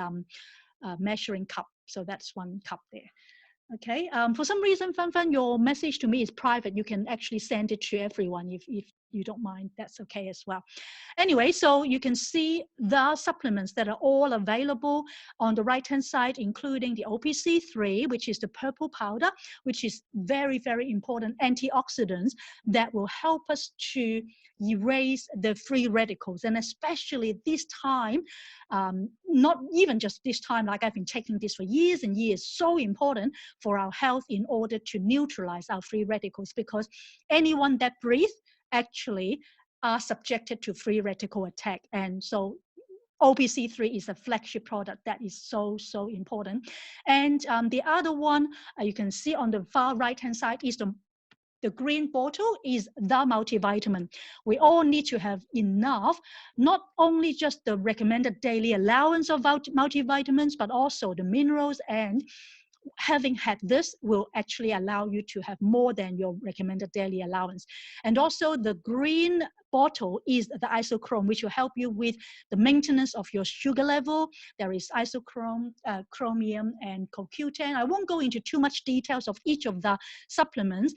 measuring cup. So that's one cup there. Okay. For some reason, Fan Fan, your message to me is private. You can actually send it to everyone if you don't mind. That's okay as well. Anyway, so you can see the supplements that are all available on the right-hand side, including the OPC3, which is the purple powder, which is very, very important antioxidants that will help us to erase the free radicals. And especially this time, not even just this time, like I've been taking this for years and years, so important for our health in order to neutralize our free radicals, because anyone that breathes actually are subjected to free radical attack. And so OPC3 is a flagship product that is so, so important. And the other one, you can see on the far right-hand side is the green bottle is the multivitamin. We all need to have enough, not only just the recommended daily allowance of multivitamins, but also the minerals, and having had this will actually allow you to have more than your recommended daily allowance. And also the green bottle is the isochrome, which will help you with the maintenance of your sugar level. There is isochrome, chromium, and CoQ10. I won't go into too much details of each of the supplements,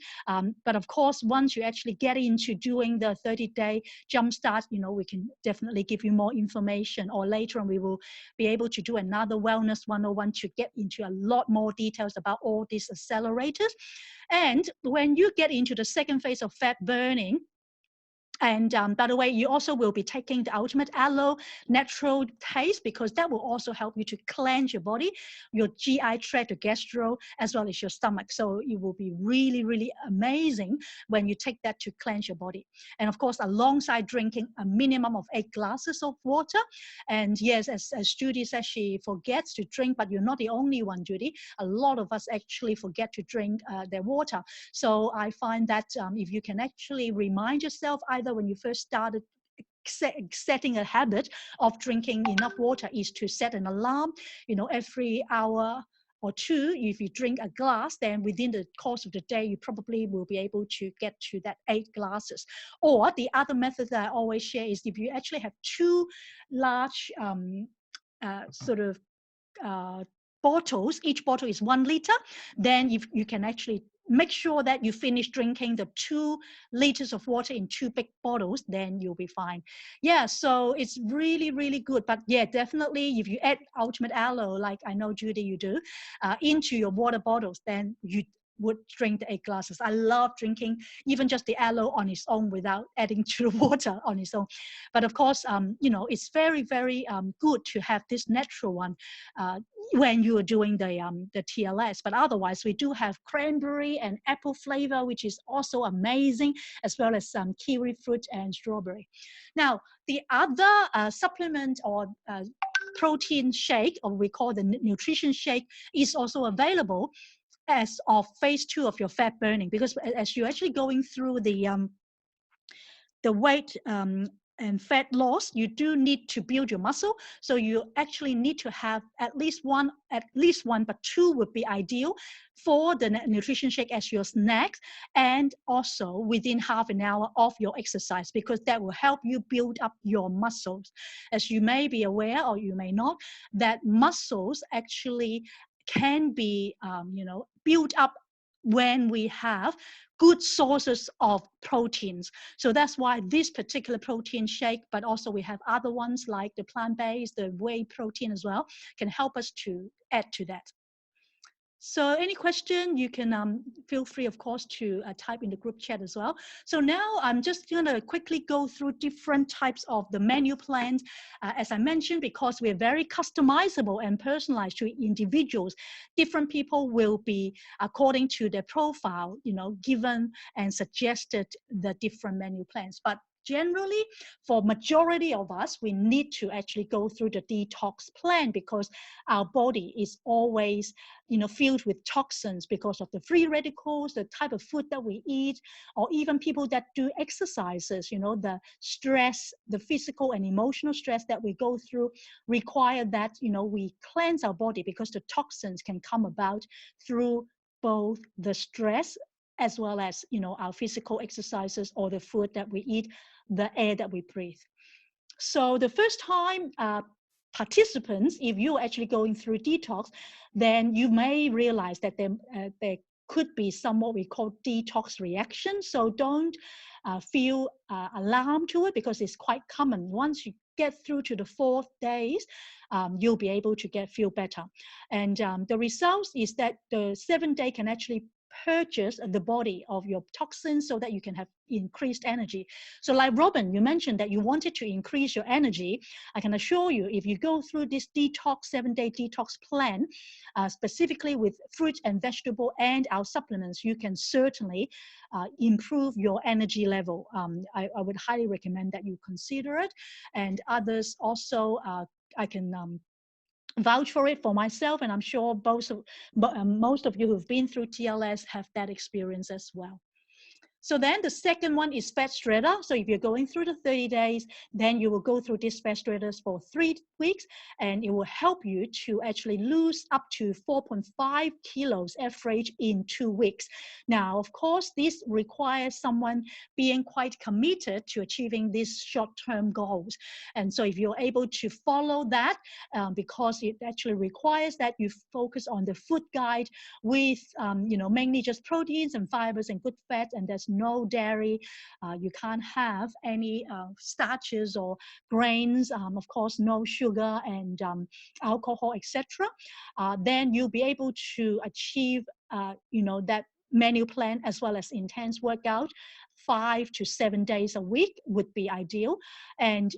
but of course, once you actually get into doing the 30-day jumpstart, you know, we can definitely give you more information, or later on we will be able to do another Wellness 101 to get into a lot more details about all these accelerators. And when you get into the second phase of fat burning, and by the way, you also will be taking the Ultimate Aloe Natural Taste, because that will also help you to cleanse your body, your GI tract, your gastro, as well as your stomach. So it will be really, really amazing when you take that to cleanse your body. And of course, alongside drinking a minimum of 8 glasses of water. And yes, as Judy says, she forgets to drink, but you're not the only one, Judy. A lot of us actually forget to drink their water. So I find that if you can actually remind yourself, either when you first started setting a habit of drinking enough water, is to set an alarm, you know, every hour or two. If you drink a glass, then within the course of the day, you probably will be able to get to that 8 glasses. Or the other method that I always share is if you actually have 2 large bottles, each bottle is 1 liter, then you can actually make sure that you finish drinking the 2 liters of water in 2 big bottles, then you'll be fine. Yeah, so it's really, really good. But yeah, definitely if you add Ultimate Aloe, like I know, Judy, you do, into your water bottles, then you would drink the 8 glasses. I love drinking even just the aloe on its own without adding to the water on its own. But of course, you know, it's very, very good to have this natural one when you are doing the TLS. But otherwise, we do have cranberry and apple flavor, which is also amazing, as well as some kiwi fruit and strawberry. Now, the other supplement or protein shake, or we call the nutrition shake, is also available as of phase 2 of your fat burning, because as you're actually going through the weight and fat loss, you do need to build your muscle. So you actually need to have at least one, but 2 would be ideal for the nutrition shake as your snacks, and also within half an hour of your exercise, because that will help you build up your muscles. As you may be aware, or you may not, that muscles actually can be, you know, built up when we have good sources of proteins. So that's why this particular protein shake, but also we have other ones like the plant-based, the whey protein as well, can help us to add to that. So any question, you can feel free, of course, to type in the group chat as well. So now I'm just going to quickly go through different types of the menu plans. As I mentioned, because we're very customizable and personalized to individuals, different people will be, according to their profile, given and suggested the different menu plans. But generally, for majority of us, we need to actually go through the detox plan because our body is always filled with toxins because of the free radicals, the type of food that we eat, or even people that do exercises, the stress, the physical and emotional stress that we go through require that, we cleanse our body because the toxins can come about through both the stress as well as, our physical exercises or the food that we eat, the air that we breathe. So the first time participants, if you're actually going through detox, then you may realize that there could be some what we call detox reaction. So don't feel alarmed to it because it's quite common. Once you get through to the 4th days, you'll be able to feel better. And the results is that the 7th day can actually purges the body of your toxins so that you can have increased energy. So like Robin, you mentioned that you wanted to increase your energy. I can assure you, if you go through this detox, 7-day detox plan, specifically with fruit and vegetable and our supplements, you can certainly improve your energy level. I would highly recommend that you consider it. And others also, I can vouch for it for myself, and I'm sure most of you who've been through TLS have that experience as well. So then the second one is fat shredder. So if you're going through the 30 days, then you will go through these fat shredders for 3 weeks, and it will help you to actually lose up to 4.5 kilos average in 2 weeks. Now, of course, this requires someone being quite committed to achieving these short-term goals. And so if you're able to follow that, because it actually requires that you focus on the food guide with, mainly just proteins and fibers and good fats, and there's no dairy, you can't have any starches or grains, of course no sugar and alcohol, etc. Then you'll be able to achieve that menu plan as well as intense workout 5 to 7 days a week would be ideal. And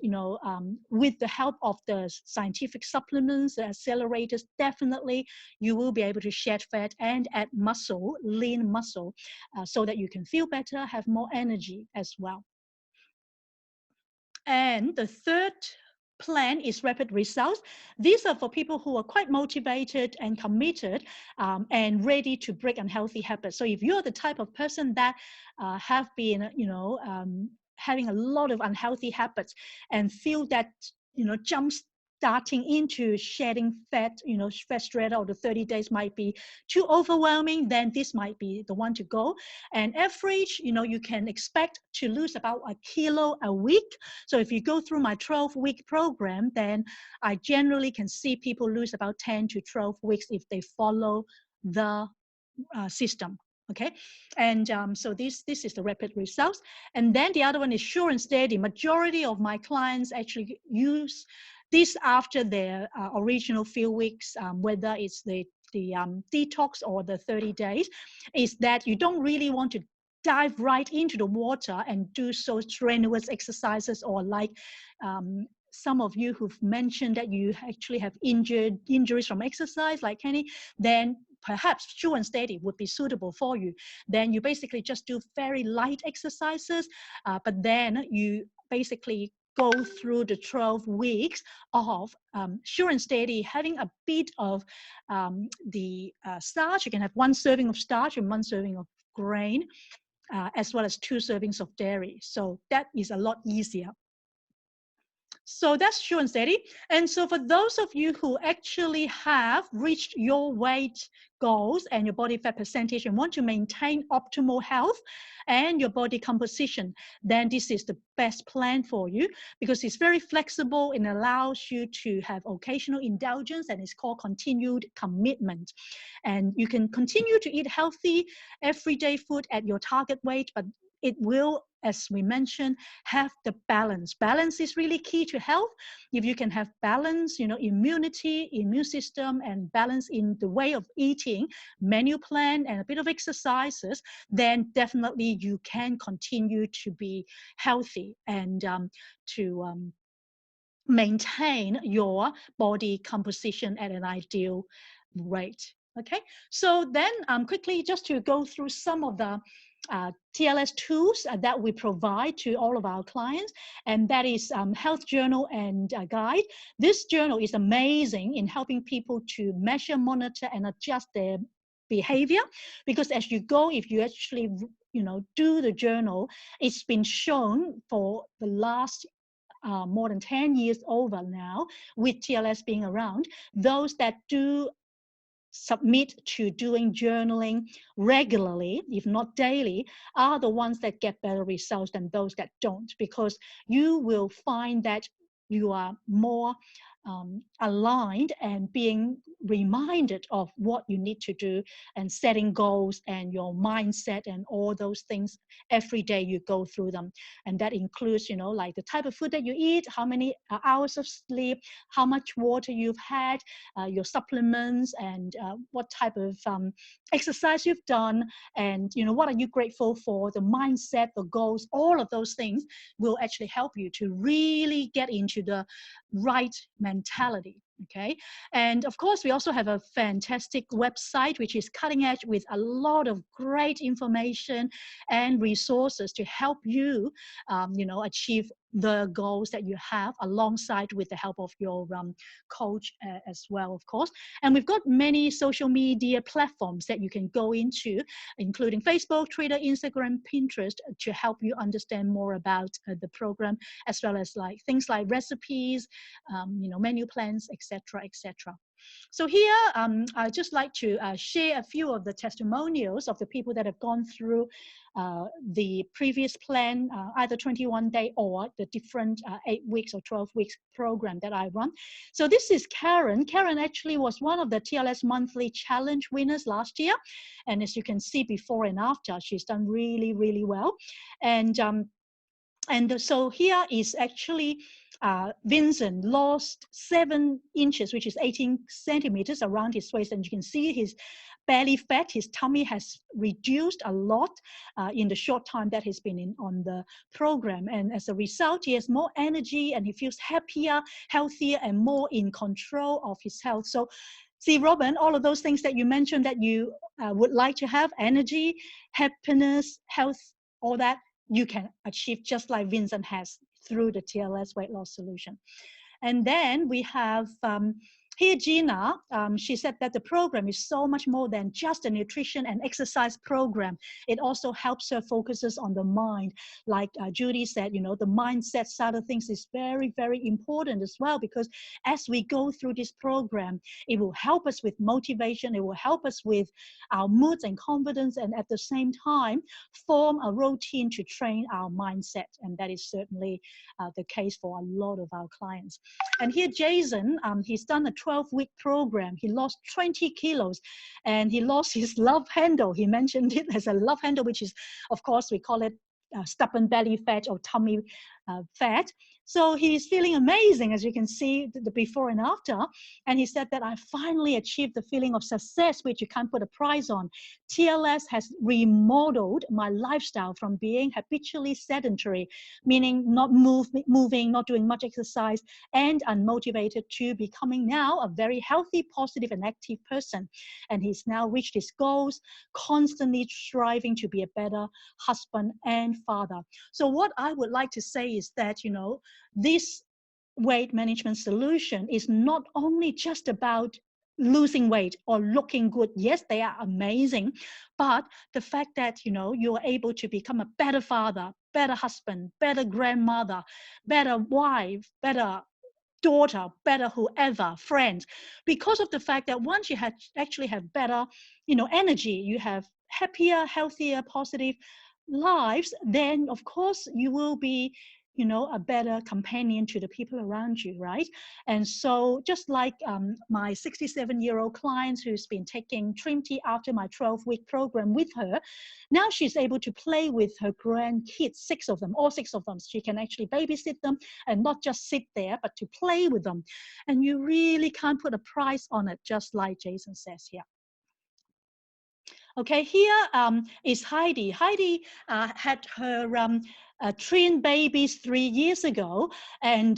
with the help of the scientific supplements, the accelerators, definitely you will be able to shed fat and add muscle, lean muscle, so that you can feel better, have more energy as well. And the third plan is rapid results. These are for people who are quite motivated and committed and ready to break unhealthy habits. So if you're the type of person that have been, having a lot of unhealthy habits and feel that, starting into shedding fat, fat shredder or the 30 days might be too overwhelming, then this might be the one to go. And average, you can expect to lose about 1 kilo a week. So if you go through my 12-week program, then I generally can see people lose about 10 to 12 weeks if they follow the system. Okay, and so this is the rapid results. And then the other one is sure and steady. Majority of my clients actually use this after their original few weeks, whether it's the detox or the 30 days, is that you don't really want to dive right into the water and do so strenuous exercises, or like some of you who've mentioned that you actually have injuries from exercise, like Kenny, then perhaps sure and steady would be suitable for you. Then you basically just do very light exercises, but then you basically go through the 12 weeks of sure and steady, having a bit of the starch. You can have 1 serving of starch and 1 serving of grain, as well as 2 servings of dairy. So that is a lot easier. So that's sure and steady. And so for those of you who actually have reached your weight goals and your body fat percentage and want to maintain optimal health and your body composition, then this is the best plan for you, because it's very flexible and allows you to have occasional indulgence, and it's called continued commitment. And you can continue to eat healthy everyday food at your target weight, but it will as we mentioned, have the balance. Balance is really key to health. If you can have balance, immunity, immune system, and balance in the way of eating, menu plan, and a bit of exercises, then definitely you can continue to be healthy and to maintain your body composition at an ideal rate. Okay, so then quickly just to go through some of the TLS tools that we provide to all of our clients, and that is health journal and guide. This journal is amazing in helping people to measure, monitor, and adjust their behavior, because as you go, if you actually do the journal, it's been shown for the last more than 10 years over now, with TLS being around, those that do submit to doing journaling regularly, if not daily, are the ones that get better results than those that don't, because you will find that you are more aligned and being reminded of what you need to do, and setting goals and your mindset and all those things every day you go through them. And that includes, like the type of food that you eat, how many hours of sleep, how much water you've had, your supplements, and what type of exercise you've done, and what are you grateful for, the mindset, the goals. All of those things will actually help you to really get into the right mentality. Okay, and of course we also have a fantastic website which is cutting edge with a lot of great information and resources to help you achieve the goals that you have, alongside with the help of your coach as well, of course. And we've got many social media platforms that you can go into, including Facebook, Twitter, Instagram, Pinterest, to help you understand more about the program, as well as like things like recipes, menu plans, etc., etc. So here, I'd just like to share a few of the testimonials of the people that have gone through the previous plan, either 21-day or the different 8 weeks or 12 weeks program that I run. So this is Karen. Karen actually was one of the TLS monthly challenge winners last year. And as you can see before and after, she's done really, really well. And so here is actually Vincent lost 7 inches, which is 18 centimeters around his waist. And you can see his belly fat, his tummy has reduced a lot in the short time that he's been on the program. And as a result, he has more energy and he feels happier, healthier, and more in control of his health. So see, Robin, all of those things that you mentioned that you would like to have, energy, happiness, health, all that, you can achieve just like Vincent has through the TLS weight loss solution. And then we have here Gina. She said that the program is so much more than just a nutrition and exercise program. It also helps her focuses on the mind. Like Judy said, the mindset side of things is very, very important as well, because as we go through this program, it will help us with motivation. It will help us with our moods and confidence, and at the same time, form a routine to train our mindset. And that is certainly the case for a lot of our clients. And here, Jason, he's done a 12-week program. He lost 20 kilos and he lost his love handle. He mentioned it as a love handle, which is, of course, we call it stubborn belly fat or tummy fat. So he's feeling amazing, as you can see the before and after. And he said that I finally achieved the feeling of success, which you can't put a price on. TLS has remodeled my lifestyle from being habitually sedentary, meaning not moving, not doing much exercise, and unmotivated, to becoming now a very healthy, positive, and active person. And he's now reached his goals, constantly striving to be a better husband and father. So what I would like to say is that, this weight management solution is not only just about losing weight or looking good. Yes, they are amazing, but the fact that you are able to become a better father, better husband, better grandmother, better wife, better daughter, better whoever, friend, because of the fact that once you actually have better energy, you have happier, healthier, positive lives, then of course you will be you know, a better companion to the people around you, right? And so just like my 67-year-old client who's been taking Trim Tea after my 12-week program with her, now she's able to play with her grandkids, 6 of them, all 6 of them. She can actually babysit them and not just sit there, but to play with them. And you really can't put a price on it, just like Jason says here. Okay, here is Heidi. Heidi had her twin babies 3 years ago, and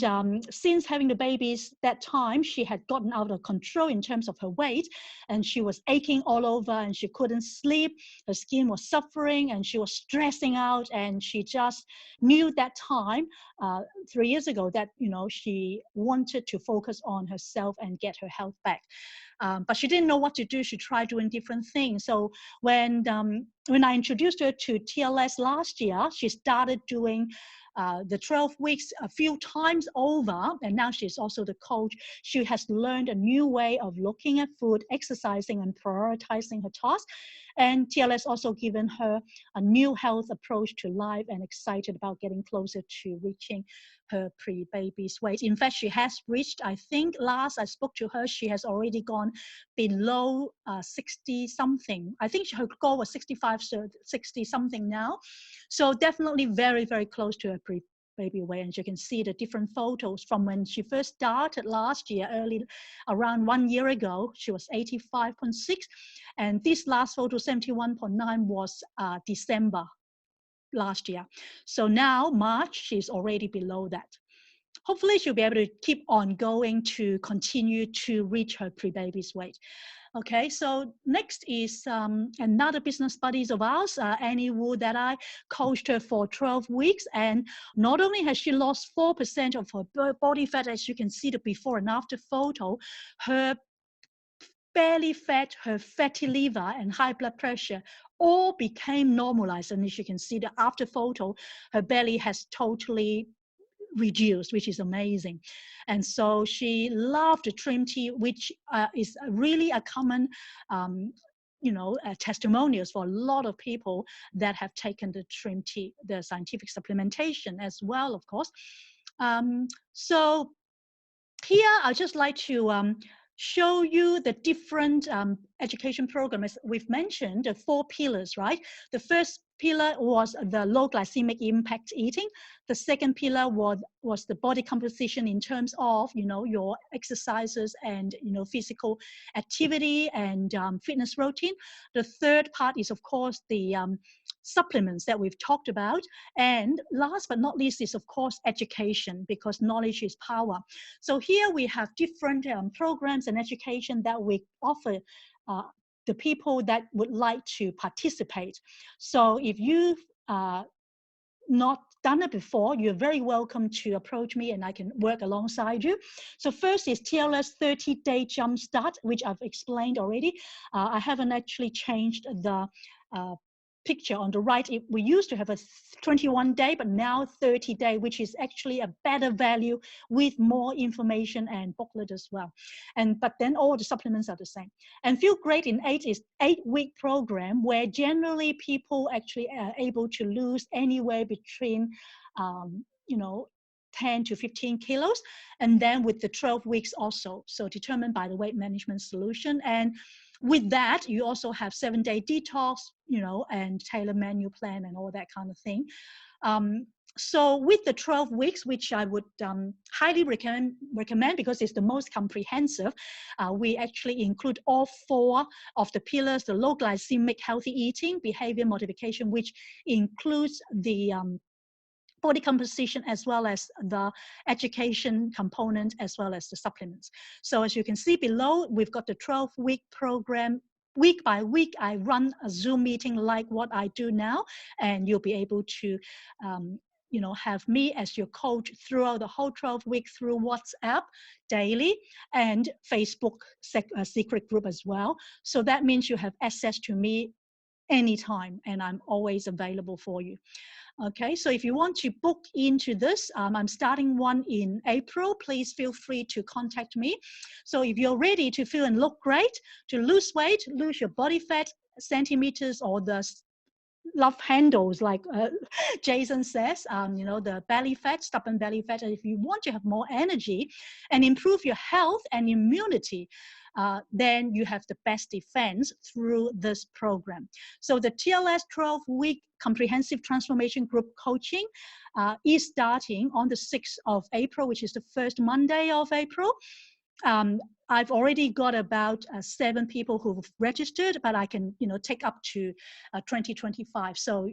since having the babies that time, she had gotten out of control in terms of her weight, and she was aching all over, and she couldn't sleep. Her skin was suffering, and she was stressing out, and she just knew that time 3 years ago that, you know, she wanted to focus on herself and get her health back. But she didn't know what to do. She tried doing different things. So when I introduced her to TLS last year, she started doing the 12 weeks a few times over, and now she's also the coach. She has learned a new way of looking at food, exercising, and prioritizing her tasks. And TLS also given her a new health approach to life, and excited about getting closer to reaching her pre-baby's weight. In fact, she has reached, I think last I spoke to her, she has already gone below 60 something. I think her goal was 65, so 60 something now. So definitely very, very close to her pre-baby weight. And you can see the different photos from when she first started last year, around 1 year ago, she was 85.6. And this last photo, 71.9, was December last year. So now March, she's already below that. Hopefully she'll be able to keep on going to continue to reach her pre-baby's weight. Okay, so next is another business buddies of ours, Annie Wu, that I coached her for 12 weeks. And not only has she lost 4% of her body fat, as you can see the before and after photo, her belly fat, her fatty liver, and high blood pressure all became normalized. And as you can see the after photo, her belly has totally reduced, which is amazing. And so she loved the Trim Tea, which is really a common you know, testimonials for a lot of people that have taken the Trim Tea, the scientific supplementation as well, of course. So here I'd just like to show you the different education programs. We've mentioned the 4 pillars, right? The first pillar was the low glycemic impact eating. The second pillar was the body composition in terms of, you know, your exercises and, you know, physical activity and fitness routine. The third part is, of course, the supplements that we've talked about. And last but not least is, of course, education, because knowledge is power. So here we have different programs and education that we offer the people that would like to participate. So if you've not done it before, you're very welcome to approach me and I can work alongside you. So first is TLS 30-day Jumpstart, which I've explained already. I haven't actually changed the picture on the right. We used to have a 21-day, but now 30-day, which is actually a better value with more information and booklet as well. But then all the supplements are the same. And Feel Great in 8 is 8-week program where generally people actually are able to lose anywhere between, you know, 10 to 15 kilos. And then with the 12 weeks also, so determined by the weight management solution. And with that, you also have 7-day detox, you know, and tailor menu plan and all that kind of thing. So with the 12 weeks, which I would highly recommend because it's the most comprehensive, we actually include all 4 of the pillars: the low glycemic healthy eating, behavior modification, which includes the body composition as well as the education component as well as the supplements. So as you can see below, we've got the 12-week program. Week by week, I run a Zoom meeting like what I do now, and you'll be able to you know, have me as your coach throughout the whole 12 weeks through WhatsApp daily and Facebook secret group as well. So that means you have access to me anytime, and I'm always available for you. Okay, so if you want to book into this, I'm starting one in April. Please feel free to contact me. So if you're ready to feel and look great, to lose weight, lose your body fat, centimeters, or the love handles, like Jason says, you know, the belly fat, stubborn belly fat. And if you want to have more energy and improve your health and immunity, then you have the best defense through this program. So the TLS 12-week comprehensive transformation group coaching is starting on the 6th of April, which is the first Monday of April. I've already got about 7 people who've registered, but I can, you know, take up to 2025. So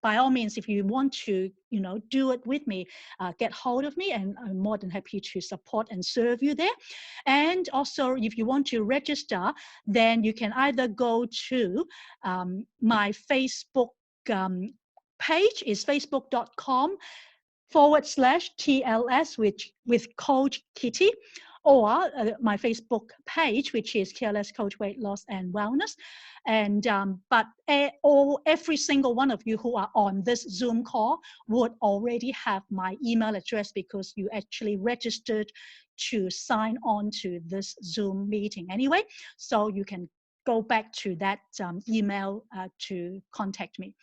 by all means, if you want to, you know, do it with me, get hold of me, and I'm more than happy to support and serve you there. And also, if you want to register, then you can either go to my Facebook page, is facebook.com/TLS with Coach Kitty, or my Facebook page, which is TLS Coach Weight Loss and Wellness. And but every single one of you who are on this Zoom call would already have my email address, because you actually registered to sign on to this Zoom meeting anyway. So you can go back to that email to contact me.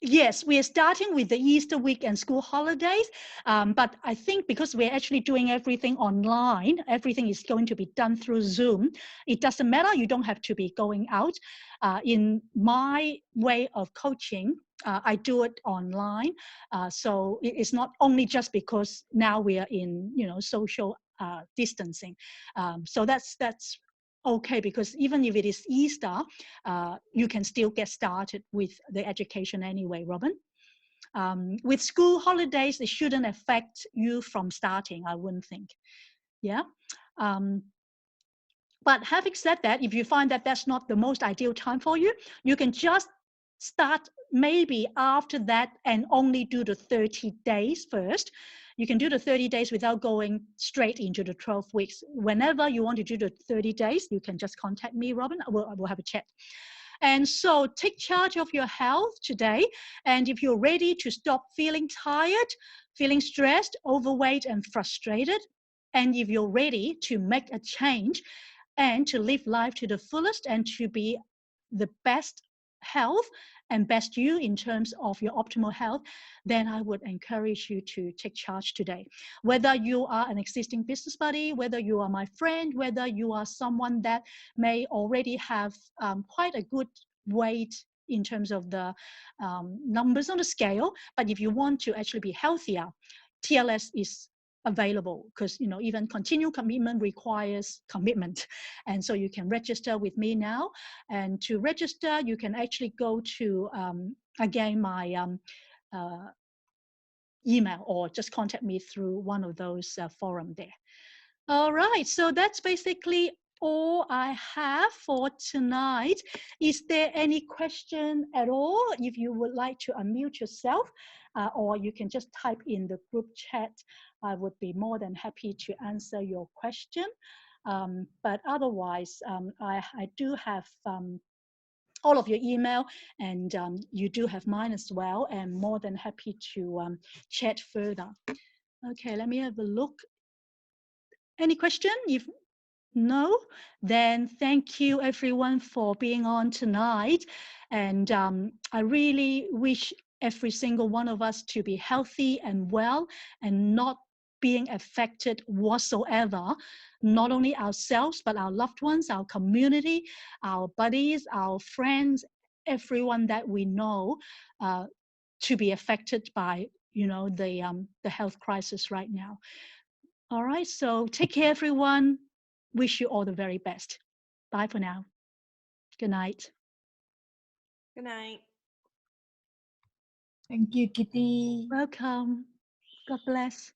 Yes, we are starting with the Easter week and school holidays, but I think because we're actually doing everything online, everything is going to be done through Zoom. It doesn't matter, you don't have to be going out. In my way of coaching, I do it online. So it's not only just because now we are in, you know, social distancing. So that's okay, because even if it is Easter, you can still get started with the education anyway, Robin. With school holidays, it shouldn't affect you from starting, I wouldn't think. Yeah. But having said that, if you find that that's not the most ideal time for you, you can just start maybe after that and only do the 30 days first. You can do the 30 days without going straight into the 12 weeks. Whenever you want to do the 30 days, you can just contact me, Robin. We'll have a chat. And so take charge of your health today. And if you're ready to stop feeling tired, feeling stressed, overweight, and frustrated, and if you're ready to make a change and to live life to the fullest and to be the best health and best you in terms of your optimal health, then I would encourage you to take charge today. Whether you are an existing business buddy, whether you are my friend, whether you are someone that may already have quite a good weight in terms of the numbers on the scale, but if you want to actually be healthier, TLS is available, because, you know, even continued commitment requires commitment. And so you can register with me now. And to register, you can actually go to, again, my email, or just contact me through one of those forums there. All right, so that's basically all I have for tonight. Is there any question at all? If you would like to unmute yourself, or you can just type in the group chat, I would be more than happy to answer your question. But otherwise, I do have all of your email, and you do have mine as well, and more than happy to chat further. Okay, let me have a look. Any question? If no, then thank you everyone for being on tonight. And I really wish every single one of us to be healthy and well and not being affected whatsoever, not only ourselves, but our loved ones, our community, our buddies, our friends, everyone that we know to be affected by, you know, the health crisis right now. All right, so take care, everyone. Wish you all the very best. Bye for now. Good night.
Good night.
Thank you, Kitty.
Welcome. God bless.